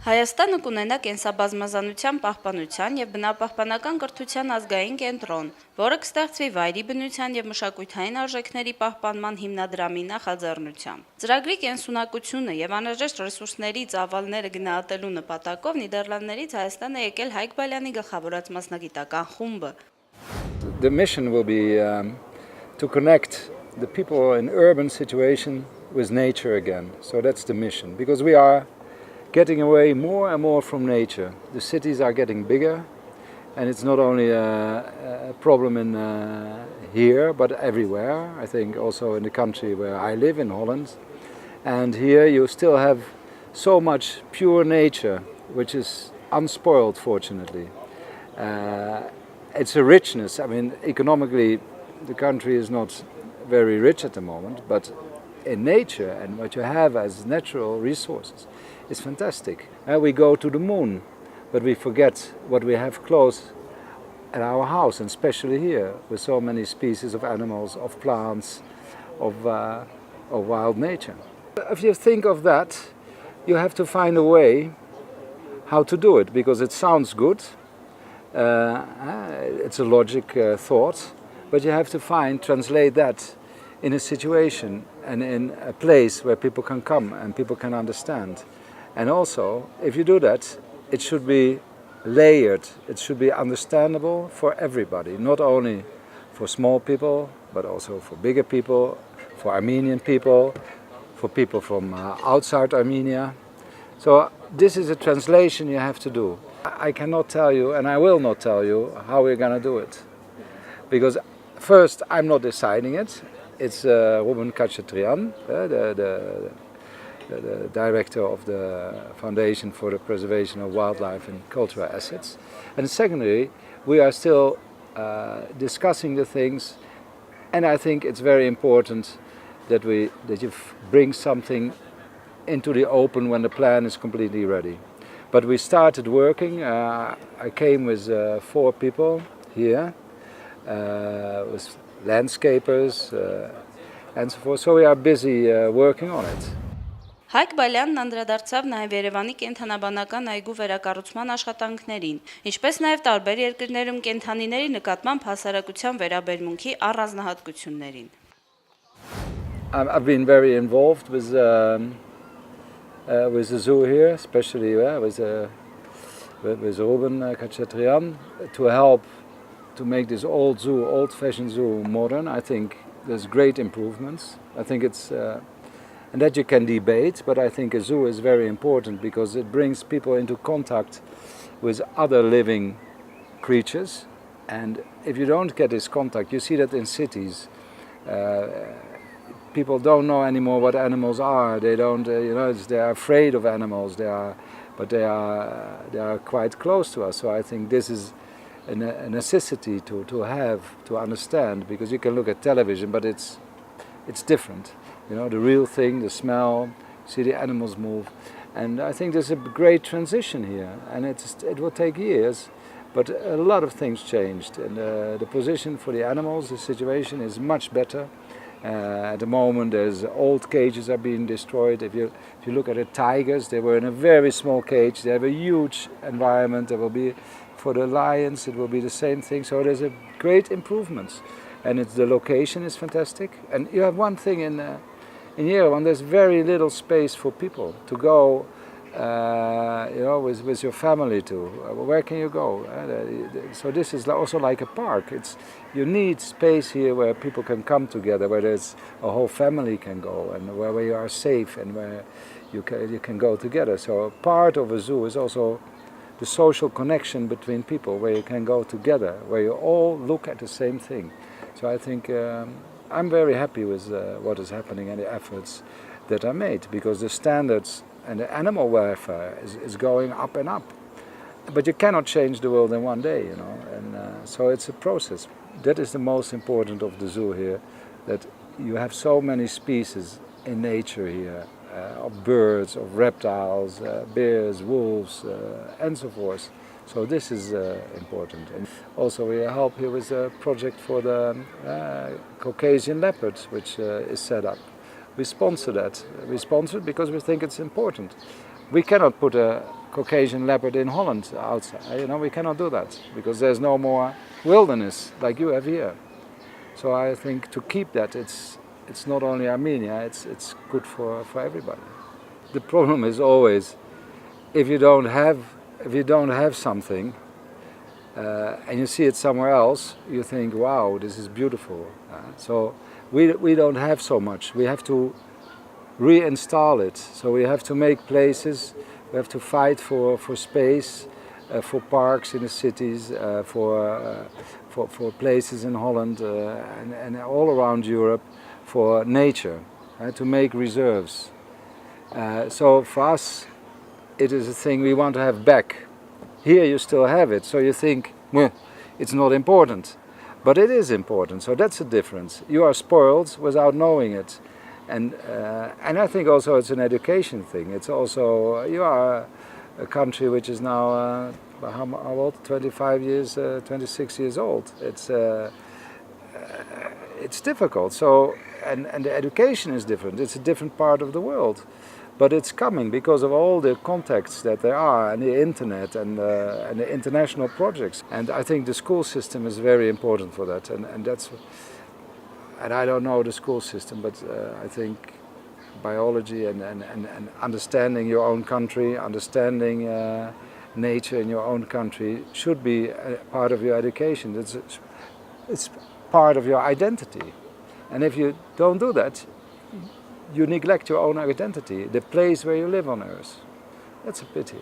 Հայաստանը կունենա կենսաբազմազանության պահպանության և բնապահպանական կրթության ազգային կենտրոն, որը կստեղծվի վայրի բնության և մշակութային արժեքների պահպանման հիմնադրամի նախաձեռնությամբ։ Ծրագրի կենսունակությունը և անհրաժեշտ ռեսուրսների ծավալները գնահատելու նպատակով Նիդերլանդներից Հայաստան է եկել Հայկ Բալյանի գլխավորած մասնագիտական խումբը։ The mission will be to connect the people in urban situation with nature again. So that's the mission, because we are getting away more and more from nature. The cities are getting bigger, and it's not only a problem in here, but everywhere. I think also in the country where I live, in Holland. And here you still have so much pure nature, which is unspoiled, fortunately. It's a richness. I mean, economically, the country is not very rich at the moment, but in nature and what you have as natural resources is fantastic. We go to the moon, but we forget what we have close at our house, and especially here, with so many species of animals, of plants, of wild nature. If you think of that, you have to find a way how to do it, because it sounds good. It's a logic thought, but you have to translate that in a situation and in a place where people can come and people can understand. And also, if you do that, it should be layered. It should be understandable for everybody, not only for small people, but also for bigger people, for Armenian people, for people from outside Armenia. So this is a translation you have to do. I cannot tell you, and I will not tell you, how we're going to do it. Because first, I'm not deciding it. It's Ruben Kacsatrian, the director of the Foundation for the Preservation of Wildlife and Cultural Assets. And secondly, we are still discussing the things, and I think it's very important that you bring something into the open when the plan is completely ready. But we started working. I came with 4 people here, with landscapers and so forth. So we are busy working on it. Հայկ Բալյանն անդրադարձավ նաև Երևանի կենդանաբանական այգու վերակառուցման աշխատանքներին, ինչպես նաև տարբեր երկրներում կենդանիների նկատմամբ հասարակության վերաբերմունքի առանձնահատկություններին. I've been very involved with the zoo here, especially with Ruben Kacsatrian, to help to make this old zoo, old-fashioned zoo, modern. I think there's great improvements. I think it's and that you can debate, but I think a zoo is very important because it brings people into contact with other living creatures. And if you don't get this contact, you see that in cities. People don't know anymore what animals are. They don't, they are afraid of animals. But they are quite close to us. So I think this is a necessity to understand, because you can look at television, but it's different. The real thing, the smell, see the animals move, and I think there's a great transition here, and it will take years, but a lot of things changed, and the position for the animals, the situation is much better. At the moment, there's old cages are being destroyed. If you look at the tigers, they were in a very small cage. They have a huge environment. There will be, for the lions, it will be the same thing. So there's a great improvements, and the location is fantastic. And you have one thing in Yerevan, there's very little space for people to go. With your family too. Where can you go? So this is also like a park. You need space here where people can come together, where there's a whole family can go, and where you are safe, and where you can go together. So part of a zoo is also the social connection between people, where you can go together, where you all look at the same thing. So I think I'm very happy with what is happening and the efforts that are made, because the standards and the animal welfare is going up and up. But you cannot change the world in one day, and so it's a process. That is the most important of the zoo here, that you have so many species in nature here, of birds, of reptiles, bears, wolves, and so forth. So this is important. And also we help here with a project for the Caucasian leopard, which is set up. We sponsor that. We sponsor it because we think it's important. We cannot put a Caucasian leopard in Holland outside. You know, we cannot do that because there's no more wilderness like you have here. So I think to keep that, it's not only Armenia, it's good for everybody. The problem is always if you don't have something and you see it somewhere else, you think, wow, this is beautiful. So we don't have so much. We have to reinstall it. So we have to make places. We have to fight for space, for parks in the cities, for places in Holland and all around Europe, for nature, to make reserves. So for us, it is a thing we want to have back. Here you still have it, so you think, well, it's not important. But it is important, so that's the difference. You are spoiled without knowing it. And I think also it's an education thing. It's also, you are a country which is now, how old? 25 years, 26 years old. It's difficult. So, and the education is different. It's a different part of the world. But it's coming because of all the contacts that there are, and the internet, and the international projects. And I think the school system is very important for that. And I don't know the school system, but I think biology and understanding your own country, understanding nature in your own country should be a part of your education. It's part of your identity. And if you don't do that, you neglect your own identity, the place where you live on Earth. That's a pity.